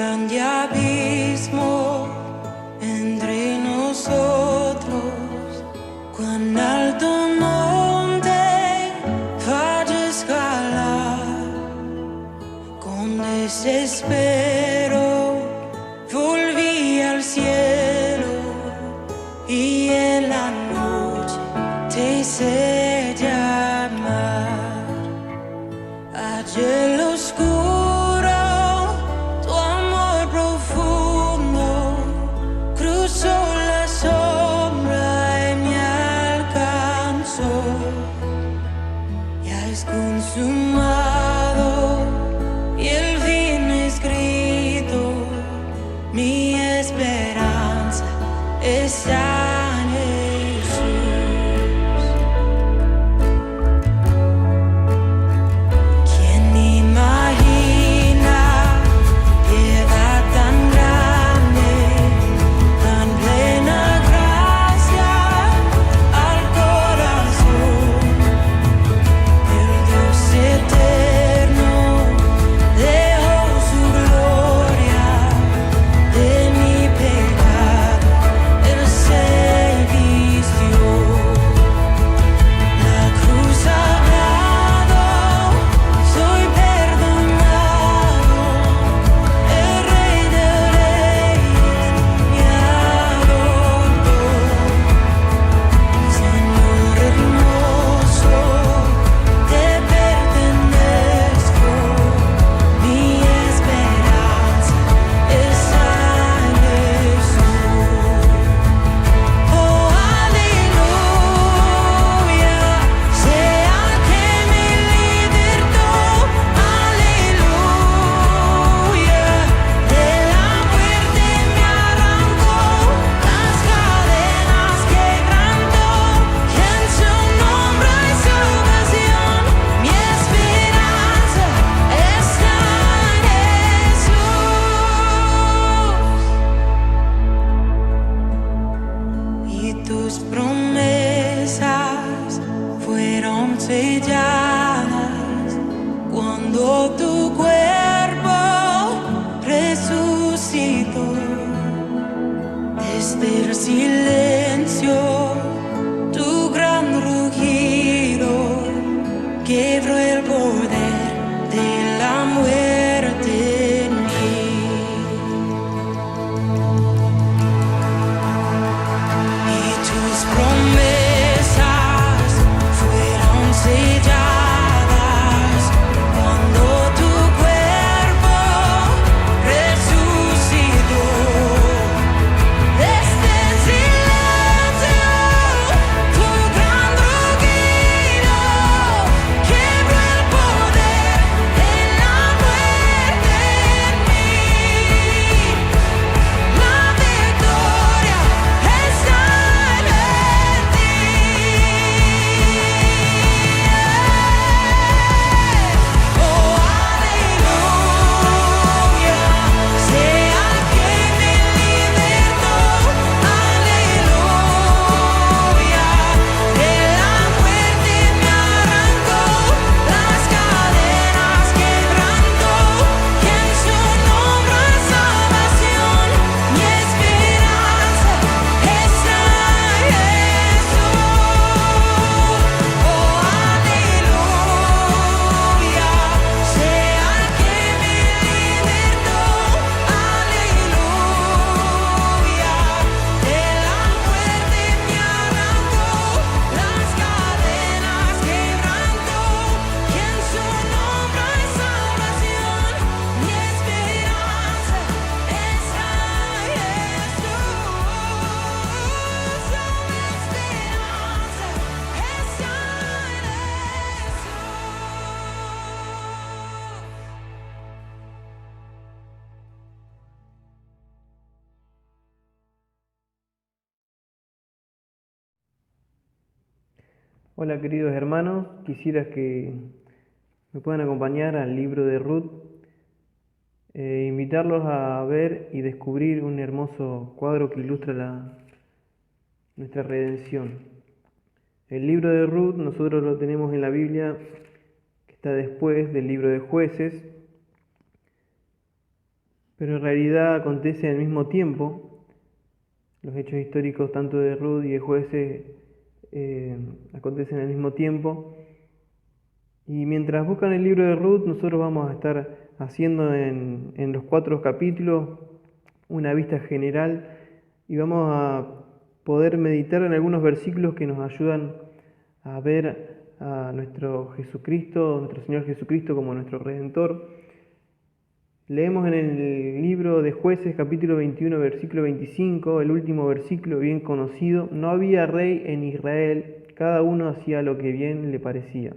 grande abismo entre nosotros, cuán alto monte falla escalar, con desespero volví al cielo y en la noche te hice llamar. Allí en lo oscuro tu amor profundo cruzó la sombra y me alcanzó. Ya es consumado y el fin escrito, mi esperanza está en Jesús. ¿Quién imagina piedad tan grande, tan plena gracia al corazón? El Dios eterno dejó su gloria de mi pecado, Él se vistió. La cruz sagrado, soy perdonado, el Rey de Reyes me adoró. Señor hermoso, te pertenezco, mi esperanza está en Jesús. Oh, aleluya, sea que me libertó, aleluya, de la muerte me arrancó, las cadenas quebrantó, y en su nombre hay salvación, mi esperanza está en Jesús. Y tus promesas fueron selladas cuando tu cuerpo resucitó. Desde el silencio, tu gran rugido quebró el poder de la muerte en mí. Y tus promesas fueron selladas cuando tu cuerpo resucitó. Desde el silencio, tu gran rugido quebró el poder de la muerte en mí. La victoria está en ti. Oh, aleluya, sea que me libertó, aleluya, de la muerte me arrancó, las cadenas quebrantó, y en su nombre hay salvación, mi esperanza está en Jesús. Oh, aleluya, sea que me libertó, aleluya, de la muerte me arrancó, las cadenas quebrantó, y en su nombre hay salvación, mi esperanza está en Hola queridos hermanos, quisiera que me puedan acompañar al libro de Ruth, invitarlos a ver y descubrir un hermoso cuadro que ilustra nuestra redención. El libro de Ruth nosotros lo tenemos en la Biblia, que está después del libro de Jueces, pero en realidad acontece al mismo tiempo. Los hechos históricos tanto de Ruth y de Jueces acontecen al mismo tiempo. Y mientras buscan el libro de Ruth, nosotros vamos a estar haciendo en los 4 capítulos una vista general y vamos a poder meditar en algunos versículos que nos ayudan a ver a nuestro Jesucristo, nuestro Señor Jesucristo como nuestro Redentor. Leemos en el libro de Jueces, capítulo 21, versículo 25, el último versículo bien conocido: no había rey en Israel, cada uno hacía lo que bien le parecía.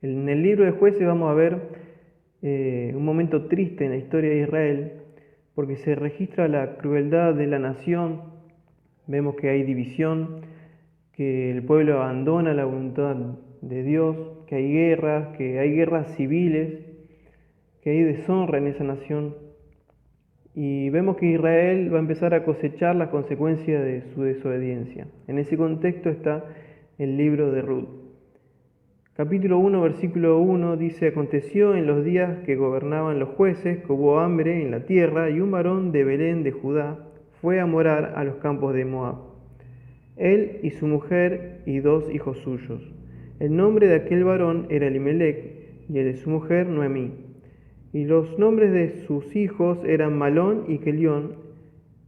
En el libro de Jueces vamos a ver un momento triste en la historia de Israel, porque se registra la crueldad de la nación. Vemos que hay división, que el pueblo abandona la voluntad de Dios, que hay guerras civiles, que hay deshonra en esa nación. Y vemos que Israel va a empezar a cosechar las consecuencias de su desobediencia. En ese contexto está el libro de Ruth. Capítulo 1, versículo 1 dice: aconteció en los días que gobernaban los jueces que hubo hambre en la tierra, y un varón de Belén de Judá fue a morar a los campos de Moab, él y su mujer y 2 hijos suyos. El nombre de aquel varón era Elimelec, y el de su mujer Noemí. Y los nombres de sus hijos eran Malón y Kelión,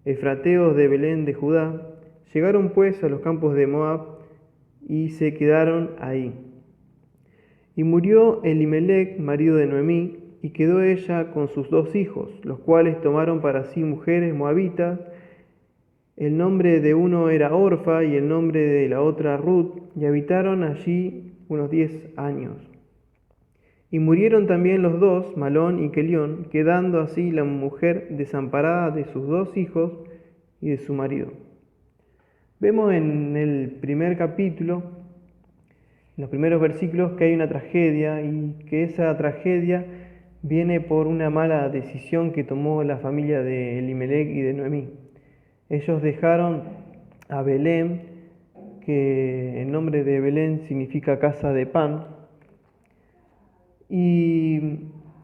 efrateos de Belén de Judá. Llegaron pues a los campos de Moab y se quedaron ahí. Y murió Elimelec, marido de Noemí, y quedó ella con sus 2 hijos, los cuales tomaron para sí mujeres moabitas. El nombre de uno era Orfa y el nombre de la otra Ruth, y habitaron allí unos 10 años. Y murieron también los 2, Malón y Kelión, quedando así la mujer desamparada de sus 2 hijos y de su marido. Vemos en el primer capítulo, en los primeros versículos, que hay una tragedia y que esa tragedia viene por una mala decisión que tomó la familia de Elimelec y de Noemí. Ellos dejaron a Belén, que el nombre de Belén significa casa de pan, y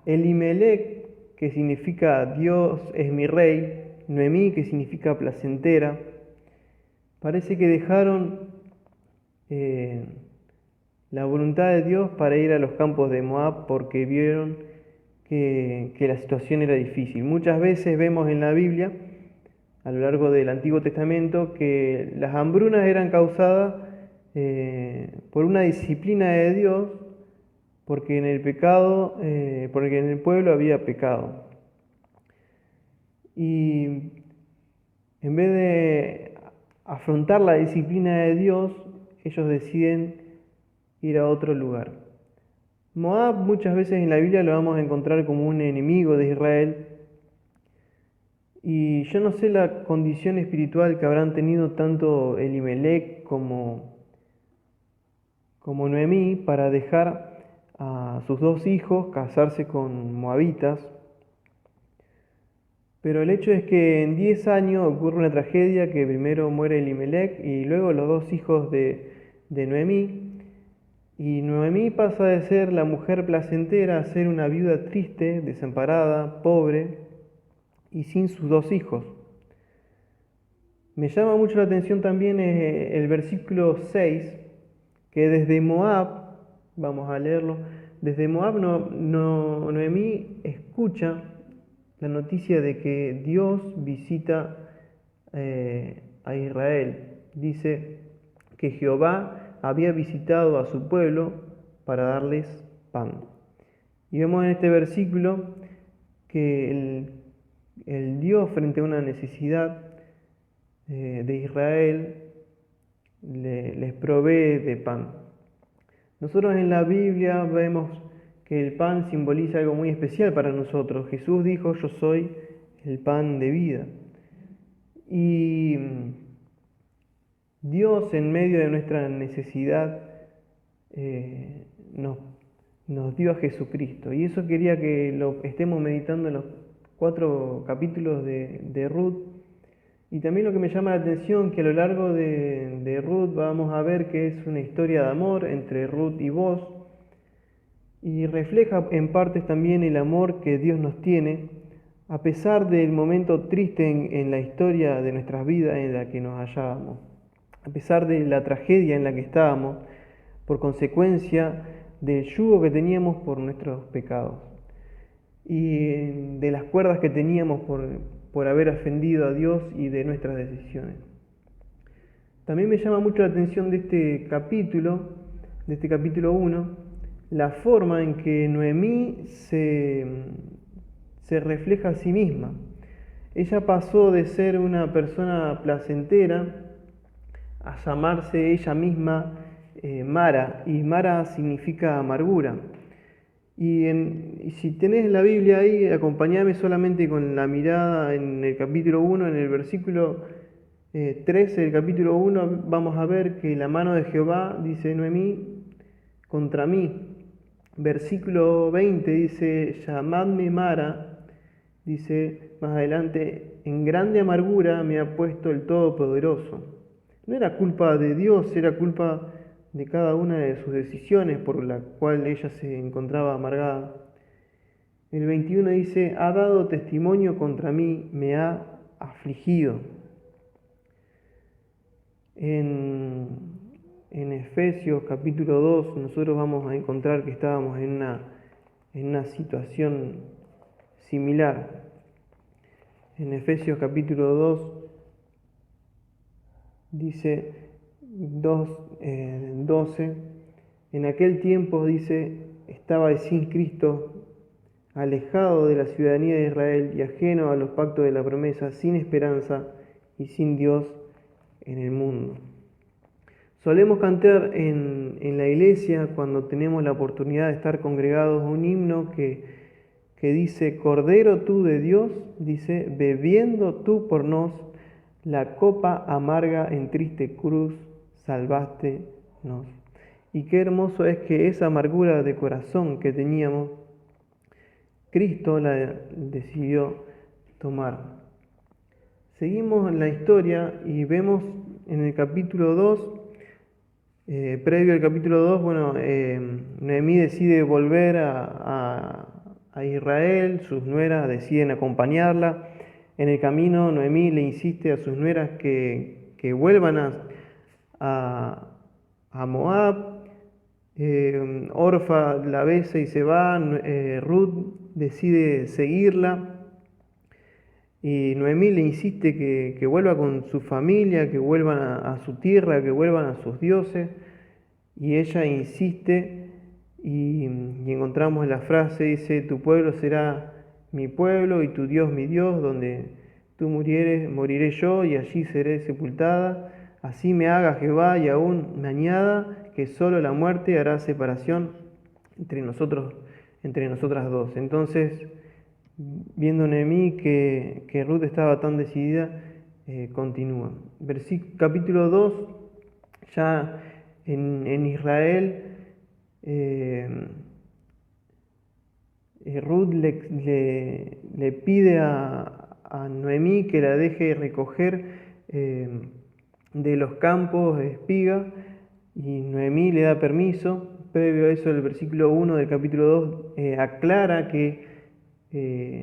Elimelec, que significa Dios es mi rey, Noemí, que significa placentera. Parece que dejaron la voluntad de Dios para ir a los campos de Moab porque vieron que la situación era difícil. Muchas veces vemos en la Biblia, a lo largo del Antiguo Testamento, que las hambrunas eran causadas por una disciplina de Dios, porque en el pueblo había pecado. Y en vez de afrontar la disciplina de Dios, ellos deciden ir a otro lugar. Moab muchas veces en la Biblia lo vamos a encontrar como un enemigo de Israel, y yo no sé la condición espiritual que habrán tenido tanto Elimelec como Noemí para dejar a sus 2 hijos casarse con moabitas. Pero el hecho es que en 10 años ocurre una tragedia, que primero muere Elimelec y luego los 2 hijos de Noemí. Y Noemí pasa de ser la mujer placentera a ser una viuda triste, desamparada, pobre y sin sus 2 hijos. Me llama mucho la atención también el versículo 6, que desde Moab, vamos a leerlo, desde Moab Noemí escucha la noticia de que Dios visita a Israel. Dice que Jehová había visitado a su pueblo para darles pan. Y vemos en este versículo que el Dios, frente a una necesidad de Israel, les provee de pan. Nosotros en la Biblia vemos que el pan simboliza algo muy especial para nosotros. Jesús dijo: yo soy el pan de vida. Y Dios, en medio de nuestra necesidad, nos dio a Jesucristo. Y eso quería que lo estemos meditando en los 4 capítulos de Ruth. Y también lo que me llama la atención, que a lo largo de Ruth vamos a ver que es una historia de amor entre Ruth y Boaz, y refleja en partes también el amor que Dios nos tiene a pesar del momento triste en la historia de nuestras vidas en la que nos hallábamos, a pesar de la tragedia en la que estábamos, por consecuencia del yugo que teníamos por nuestros pecados y de las cuerdas que teníamos por haber ofendido a Dios y de nuestras decisiones. También me llama mucho la atención de este capítulo 1, la forma en que Noemí se refleja a sí misma. Ella pasó de ser una persona placentera a llamarse ella misma Mara, y Mara significa amargura. Y si tenés la Biblia ahí, acompáñame solamente con la mirada en el capítulo 1, en el versículo 13 del capítulo 1, vamos a ver que la mano de Jehová, dice Noemí, contra mí. Versículo 20 dice, llamadme Mara, dice más adelante, en grande amargura me ha puesto el Todopoderoso. No era culpa de Dios, era culpa de cada una de sus decisiones por la cual ella se encontraba amargada. El 21 dice, ha dado testimonio contra mí, me ha afligido. En Efesios capítulo 2 nosotros vamos a encontrar que estábamos en una situación similar. En Efesios capítulo 2 dice 2:12, en aquel tiempo, dice, estaba sin Cristo, alejado de la ciudadanía de Israel y ajeno a los pactos de la promesa, sin esperanza y sin Dios en el mundo. Solemos cantar en la iglesia, cuando tenemos la oportunidad de estar congregados, un himno que dice, Cordero tú de Dios, dice, bebiendo tú por nos la copa amarga en triste cruz, salvaste-nos. Y qué hermoso es que esa amargura de corazón que teníamos, Cristo la decidió tomar. Seguimos en la historia y vemos en el capítulo 2, previo al capítulo 2, Noemí decide volver a Israel, sus nueras deciden acompañarla. En el camino Noemí le insiste a sus nueras que vuelvan a Moab. Orfa la besa y se va. Ruth decide seguirla. Y Noemí le insiste que vuelva con su familia, que vuelvan a su tierra, que vuelvan a sus dioses. Y ella insiste y encontramos la frase, dice, tu pueblo será mi pueblo y tu Dios mi Dios, donde tú murieres, moriré yo y allí seré sepultada. Así me haga Jehová y aún me añada que solo la muerte hará separación entre nosotras dos. Entonces, viendo Noemí que Ruth estaba tan decidida, continúa. Capítulo 2, ya en Israel, Ruth le pide a Noemí que la deje recoger de los campos espiga, y Noemí le da permiso. Previo a eso, el versículo 1 del capítulo 2 aclara que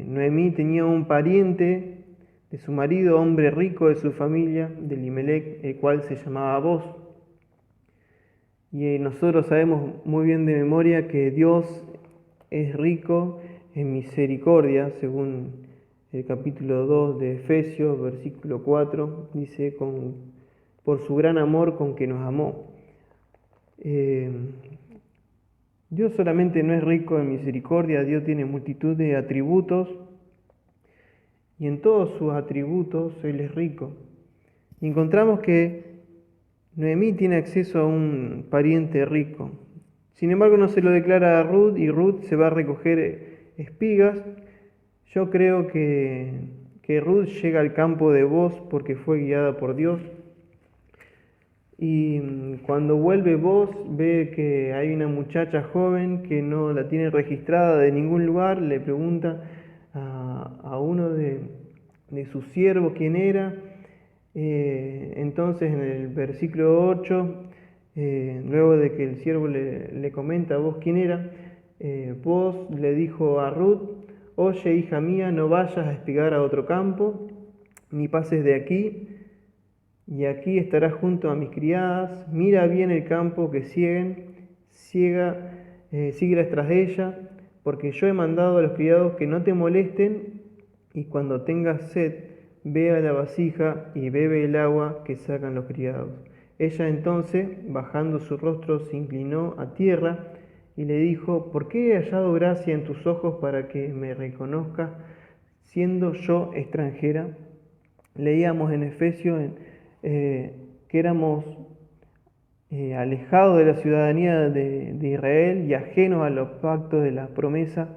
Noemí tenía un pariente de su marido, hombre rico de su familia, de Elimelec, el cual se llamaba Boz. Y nosotros sabemos muy bien de memoria que Dios es rico en misericordia, según el capítulo 2 de Efesios, versículo 4, dice, por su gran amor con que nos amó. Dios solamente no es rico en misericordia, Dios tiene multitud de atributos, y en todos sus atributos Él es rico. Y encontramos que Noemí tiene acceso a un pariente rico. Sin embargo, no se lo declara a Ruth, y Ruth se va a recoger espigas. Yo creo que Ruth llega al campo de Boz porque fue guiada por Dios. Y cuando vuelve Boz, ve que hay una muchacha joven que no la tiene registrada de ningún lugar. Le pregunta a uno de sus siervos quién era. Entonces, en el versículo 8, luego de que el siervo le comenta a Boz quién era, Boz le dijo a Ruth, Oye, hija mía, no vayas a espigar a otro campo, ni pases de aquí, y aquí estarás junto a mis criadas. Mira bien el campo que síguelas tras ella, porque yo he mandado a los criados que no te molesten, y cuando tengas sed, ve a la vasija y bebe el agua que sacan los criados. Ella entonces, bajando su rostro, se inclinó a tierra y le dijo: ¿Por qué he hallado gracia en tus ojos para que me reconozcas, siendo yo extranjera? Leíamos en Efesios que éramos alejados de la ciudadanía de Israel y ajenos a los pactos de la promesa.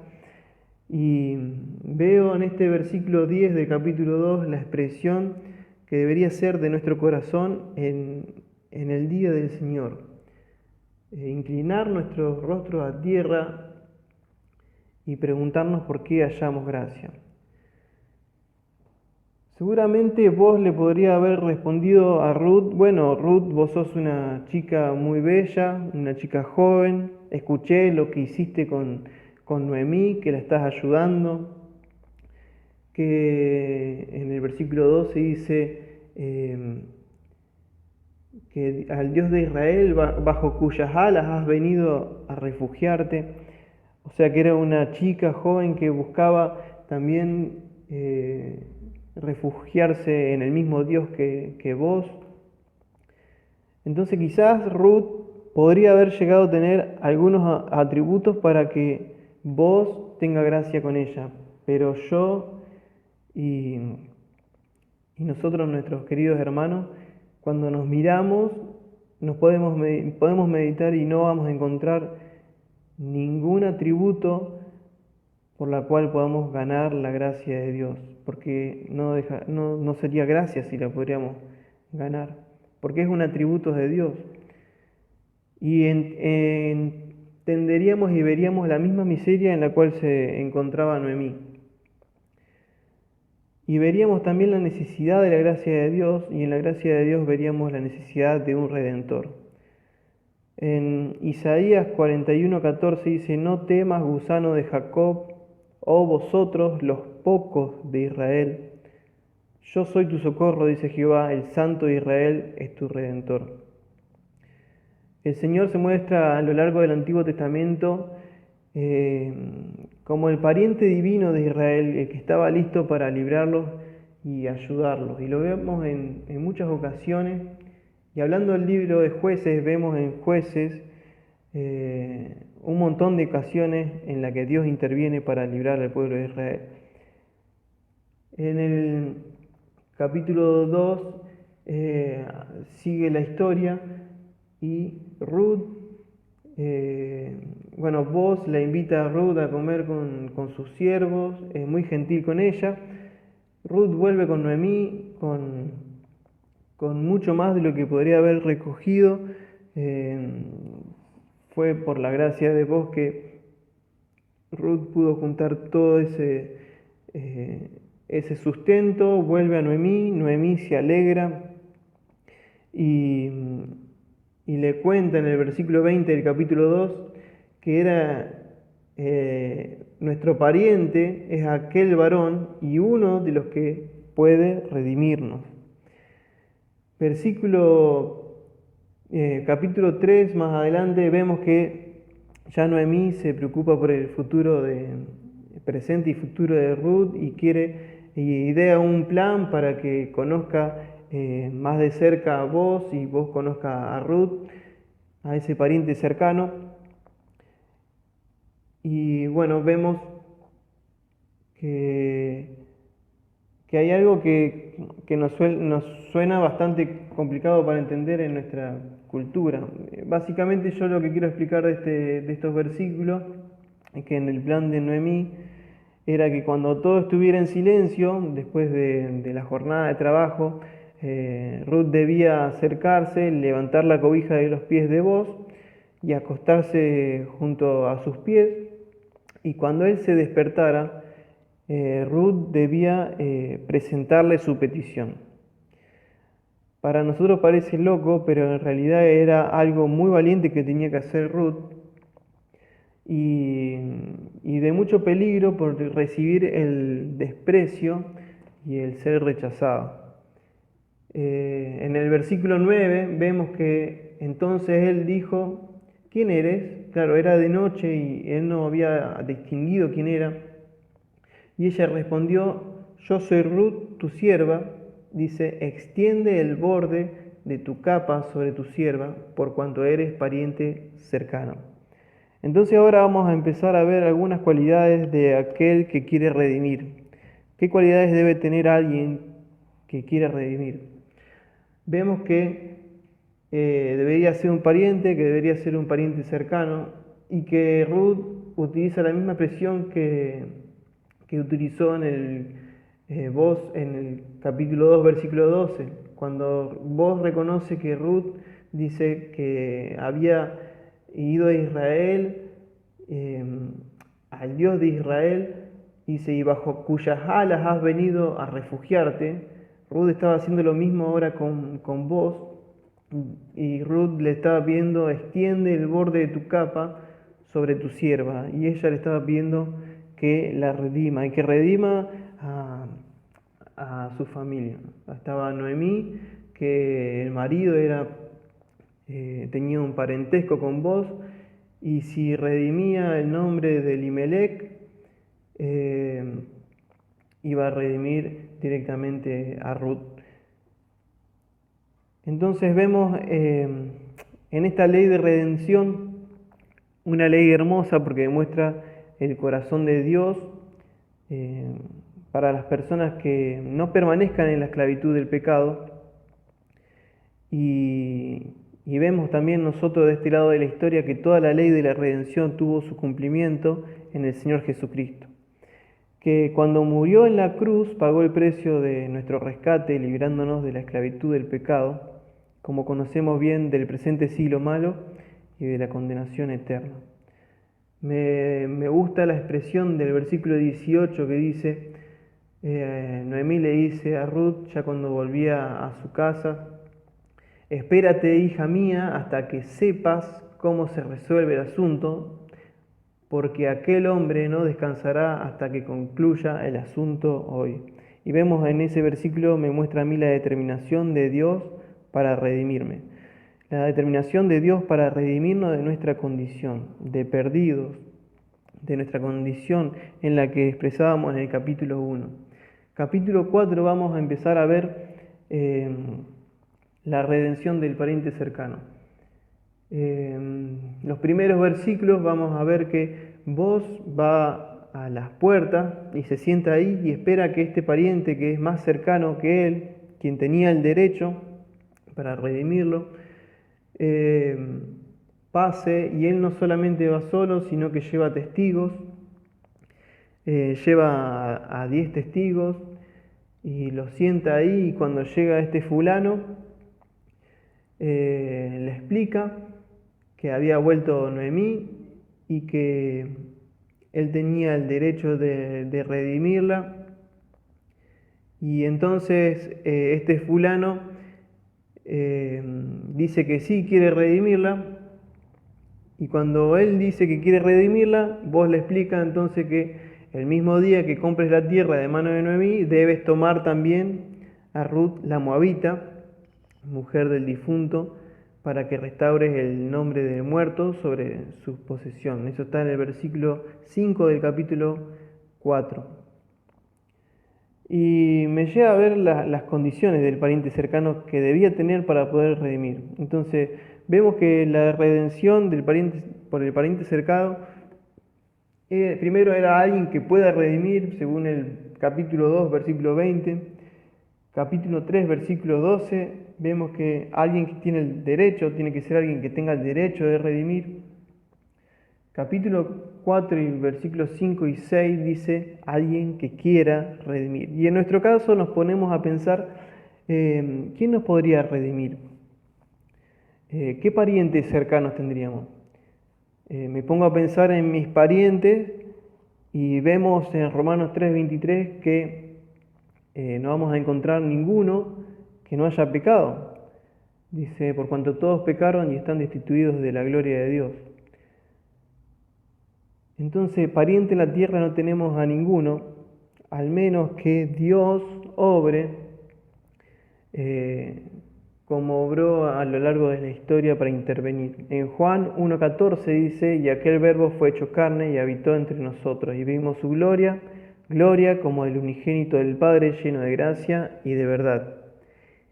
Y veo en este versículo 10 del capítulo 2 la expresión que debería ser de nuestro corazón en el día del Señor. Inclinar nuestros rostros a tierra y preguntarnos por qué hallamos gracia. Seguramente vos le podría haber respondido a Ruth: bueno, Ruth, vos sos una chica muy bella, una chica joven, escuché lo que hiciste con Noemí, que la estás ayudando, que en el versículo 12 dice que al Dios de Israel, bajo cuyas alas has venido a refugiarte. O sea que era una chica joven que buscaba también refugiarse en el mismo Dios que vos. Entonces quizás Ruth podría haber llegado a tener algunos atributos para que vos tenga gracia con ella, pero yo y nosotros, nuestros queridos hermanos, cuando nos miramos, nos podemos meditar y no vamos a encontrar ningún atributo por la cual podamos ganar la gracia de Dios, porque no sería gracia si la podríamos ganar, porque es un atributo de Dios. Y entenderíamos y veríamos la misma miseria en la cual se encontraba Noemí. Y veríamos también la necesidad de la gracia de Dios, y en la gracia de Dios veríamos la necesidad de un Redentor. En Isaías 41:14 dice: no temas, gusano de Jacob, oh vosotros los pocos de Israel. Yo soy tu socorro, dice Jehová, el Santo de Israel es tu Redentor. El Señor se muestra a lo largo del Antiguo Testamento como el pariente divino de Israel, el que estaba listo para librarlos y ayudarlos. Y lo vemos en muchas ocasiones. Y hablando del libro de Jueces, vemos en Jueces un montón de ocasiones en las que Dios interviene para librar al pueblo de Israel. En el capítulo 2 sigue la historia y Ruth, Boaz la invita a Ruth a comer con sus siervos, es muy gentil con ella. Ruth vuelve con Noemí con mucho más de lo que podría haber recogido. Fue por la gracia de Boaz que Ruth pudo juntar todo ese sustento. Vuelve a Noemí se alegra y le cuenta en el versículo 20 del capítulo 2 que era nuestro pariente, es aquel varón y uno de los que puede redimirnos. Capítulo 3, más adelante, vemos que ya Noemí se preocupa por el futuro presente y futuro de Ruth y idea un plan para que conozca más de cerca a vos y vos conozca a Ruth, a ese pariente cercano. Y bueno, vemos que hay algo que nos suena bastante complicado para entender en nuestra cultura. Básicamente yo lo que quiero explicar de estos versículos es que en el plan de Noemí era que cuando todo estuviera en silencio, después de la jornada de trabajo, Ruth debía acercarse, levantar la cobija de los pies de Boaz y acostarse junto a sus pies. Y cuando él se despertara, Ruth debía presentarle su petición. Para nosotros parece loco, pero en realidad era algo muy valiente que tenía que hacer Ruth. y de mucho peligro por recibir el desprecio y el ser rechazado. En el versículo 9 vemos que entonces él dijo: ¿quién eres? Claro, era de noche y él no había distinguido quién era. Y ella respondió: yo soy Ruth, tu sierva. Dice: extiende el borde de tu capa sobre tu sierva, por cuanto eres pariente cercano. Entonces ahora vamos a empezar a ver algunas cualidades de aquel que quiere redimir. ¿Qué cualidades debe tener alguien que quiere redimir? Vemos que debería ser un pariente, que debería ser un pariente cercano, y que Ruth utiliza la misma expresión que utilizó en el capítulo 2, versículo 12, cuando vos reconoce que Ruth dice que había ido a Israel, al Dios de Israel, dice, y bajo cuyas alas has venido a refugiarte. Ruth estaba haciendo lo mismo ahora con vos, y Ruth le estaba pidiendo: extiende el borde de tu capa sobre tu sierva, y ella le estaba pidiendo que la redima, y que redima a su familia. Estaba Noemí, que el marido tenía un parentesco con vos, y si redimía el nombre de Elimelec, iba a redimir directamente a Ruth. Entonces vemos en esta ley de redención una ley hermosa, porque demuestra el corazón de Dios para las personas que no permanezcan en la esclavitud del pecado. Y vemos también nosotros de este lado de la historia que toda la ley de la redención tuvo su cumplimiento en el Señor Jesucristo, que cuando murió en la cruz pagó el precio de nuestro rescate, librándonos de la esclavitud del pecado, como conocemos bien del presente siglo malo y de la condenación eterna. Me gusta la expresión del versículo 18 que dice, Noemí le dice a Ruth, ya cuando volvía a su casa: espérate, hija mía, hasta que sepas cómo se resuelve el asunto, porque aquel hombre no descansará hasta que concluya el asunto hoy. Y vemos en ese versículo, me muestra a mí la determinación de Dios para redimirme. La determinación de Dios para redimirnos de nuestra condición, de perdidos, de nuestra condición en la que expresábamos en el capítulo 1. Capítulo 4 vamos a empezar a ver la redención del pariente cercano. Los primeros versículos vamos a ver que vos va a las puertas y se sienta ahí y espera que este pariente que es más cercano que él, quien tenía el derecho para redimirlo, pase, y él no solamente va solo, sino que lleva testigos, lleva a 10 testigos y los sienta ahí, y cuando llega este fulano, le explica que había vuelto Noemí y que él tenía el derecho de redimirla. Y entonces este fulano dice que sí quiere redimirla, y cuando él dice que quiere redimirla, vos le explicas entonces que el mismo día que compres la tierra de mano de Noemí, debes tomar también a Ruth la moabita, mujer del difunto, para que restaures el nombre del muerto sobre su posesión. Eso está en el versículo 5 del capítulo 4. Y me llega a ver las condiciones del pariente cercano que debía tener para poder redimir. Entonces vemos que la redención por el pariente cercano, primero era alguien que pueda redimir, según el capítulo 2, versículo 20. Capítulo 3, versículo 12, vemos que alguien que tiene el derecho, tiene que ser alguien que tenga el derecho de redimir. Capítulo 4 y versículos 5 y 6 dice alguien que quiera redimir. Y en nuestro caso nos ponemos a pensar, ¿quién nos podría redimir? ¿Qué parientes cercanos tendríamos? Me pongo a pensar en mis parientes y vemos en Romanos 3:23 que no vamos a encontrar ninguno que no haya pecado. Dice, por cuanto todos pecaron y están destituidos de la gloria de Dios. Entonces, pariente en la tierra no tenemos a ninguno, al menos que Dios obre como obró a lo largo de la historia para intervenir. En Juan 1:14 dice: y aquel verbo fue hecho carne y habitó entre nosotros, y vimos su gloria, gloria como del unigénito del Padre, lleno de gracia y de verdad.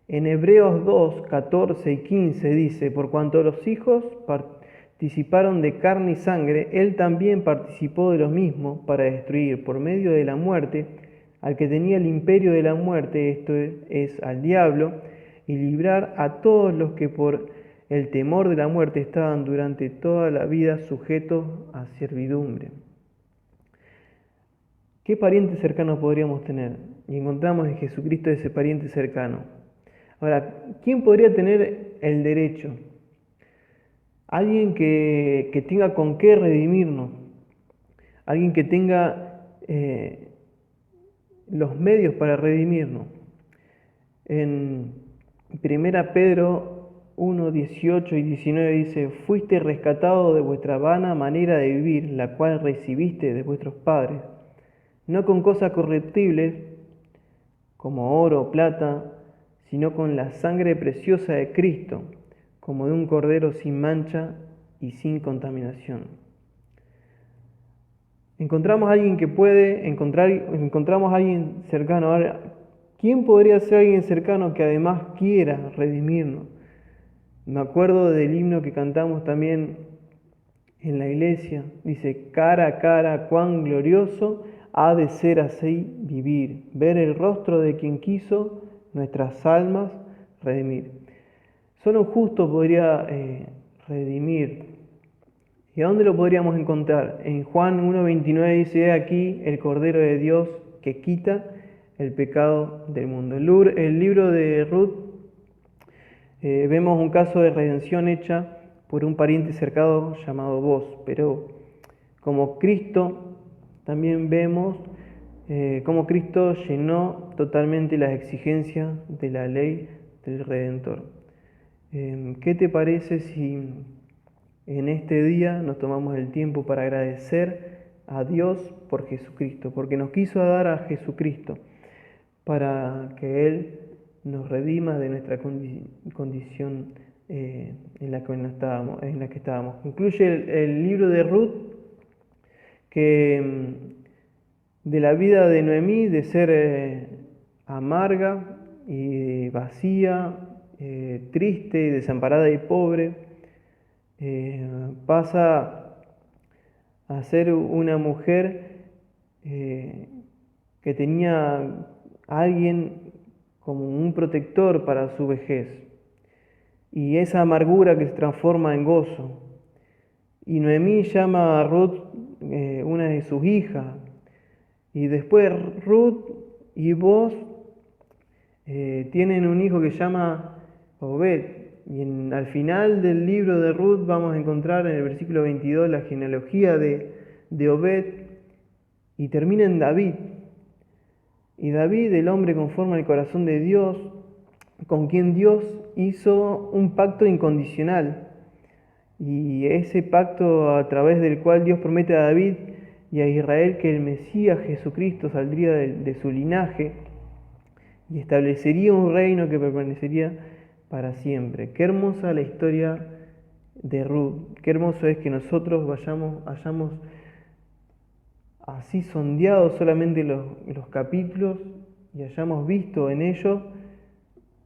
En Hebreos 2:14 y 15 dice: por cuanto los hijos participaron de carne y sangre, él también participó de lo mismo para destruir por medio de la muerte al que tenía el imperio de la muerte, esto es al diablo, y librar a todos los que por el temor de la muerte estaban durante toda la vida sujetos a servidumbre. ¿Qué pariente cercano podríamos tener? Y encontramos en Jesucristo ese pariente cercano. Ahora, ¿quién podría tener el derecho? Alguien que tenga con qué redimirnos. Alguien que tenga los medios para redimirnos. En 1 Pedro 1, 18 y 19 dice: fuiste rescatado de vuestra vana manera de vivir, la cual recibiste de vuestros padres, no con cosas corruptibles, como oro o plata, sino con la sangre preciosa de Cristo, como de un cordero sin mancha y sin contaminación. Encontramos a alguien que puede encontramos a alguien cercano. Ahora, ¿quién podría ser alguien cercano que además quiera redimirnos? Me acuerdo del himno que cantamos también en la iglesia. Dice: cara a cara, cuán glorioso ha de ser así vivir, ver el rostro de quien quiso nuestras almas redimir. Solo un justo podría redimir. ¿Y a dónde lo podríamos encontrar? En Juan 1:29 dice: aquí el Cordero de Dios que quita el pecado del mundo. El libro de Ruth, vemos un caso de redención hecha por un pariente cercano llamado Boaz, pero como Cristo también vemos cómo Cristo llenó totalmente las exigencias de la ley del Redentor. ¿Qué te parece si en este día nos tomamos el tiempo para agradecer a Dios por Jesucristo? Porque nos quiso dar a Jesucristo para que Él nos redima de nuestra condición en la que estábamos. Incluye el libro de Ruth, que de la vida de Noemí, de ser amarga y vacía, triste, desamparada y pobre, pasa a ser una mujer que tenía a alguien como un protector para su vejez, y esa amargura que se transforma en gozo. Y Noemí llama a Ruth una de sus hijas, y después Ruth y Boaz tienen un hijo que se llama Obed, y al final del libro de Ruth vamos a encontrar en el versículo 22 la genealogía de Obed, y termina en David. Y David, el hombre conforme al corazón de Dios, con quien Dios hizo un pacto incondicional, y ese pacto a través del cual Dios promete a David y a Israel que el Mesías Jesucristo saldría de su linaje y establecería un reino que permanecería para siempre. Qué hermosa la historia de Ruth. Qué hermoso es que nosotros hayamos así sondeado solamente los capítulos y hayamos visto en ellos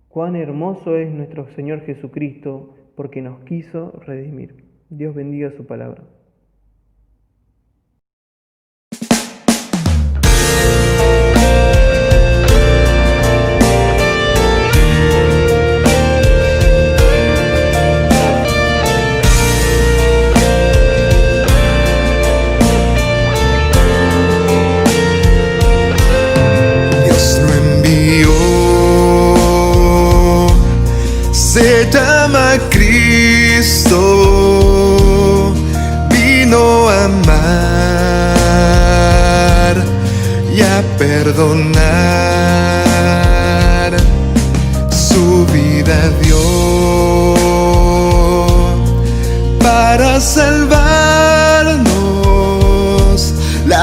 cuán hermoso es nuestro Señor Jesucristo, porque nos quiso redimir. Dios bendiga su palabra. Se llama Cristo, vino a amar y a perdonar, su vida dio para salvarnos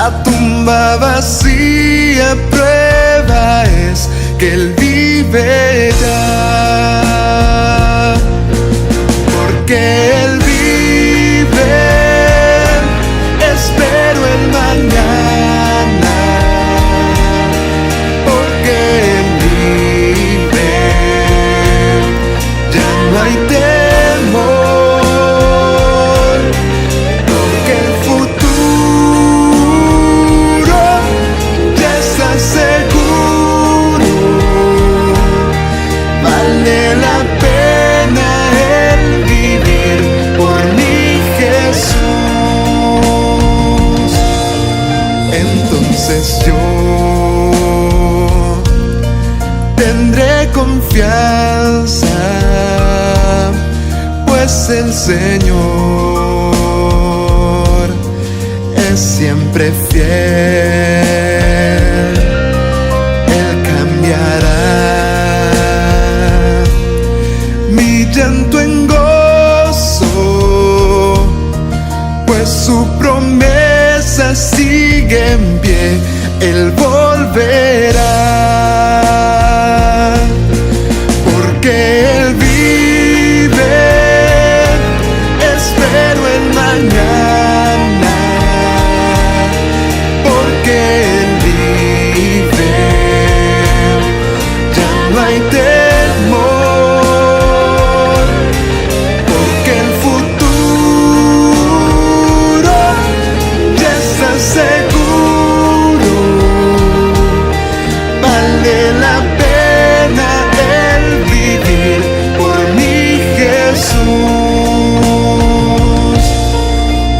La tumba vacía, prueba es que Él vive ya. Porque Él vive, espero el mañana. Porque Él vive, ya no hay temor. Porque el futuro ya está seguro. Vale la pena el vivir por mi Jesús. Entonces yo tendré confianza, pues el Señor es siempre fiel. Él cambiará mi llanto en gozo, pues su promesa sigue en pie. Él volverá, porque Él vive, espero el mañana. Porque Él vive, ya no hay temor. Porque el futuro ya está seguro. Vale la pena el vivir por mi Jesús.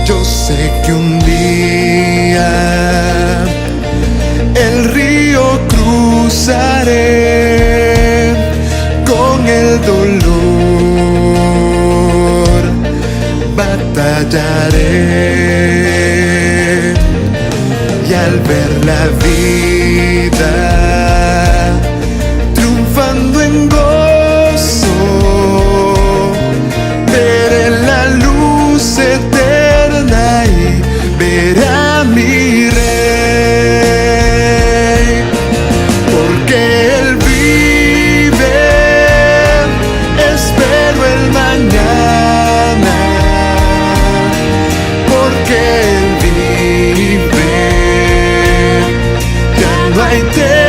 Yo sé que un día el río cruzaré con el dolor, batallaré, y al ver la vida triunfando en gozo, veré la luz eterna y veré a mi Rey. Porque Él vive, espero el mañana. Porque Él vive, ya no hay temor.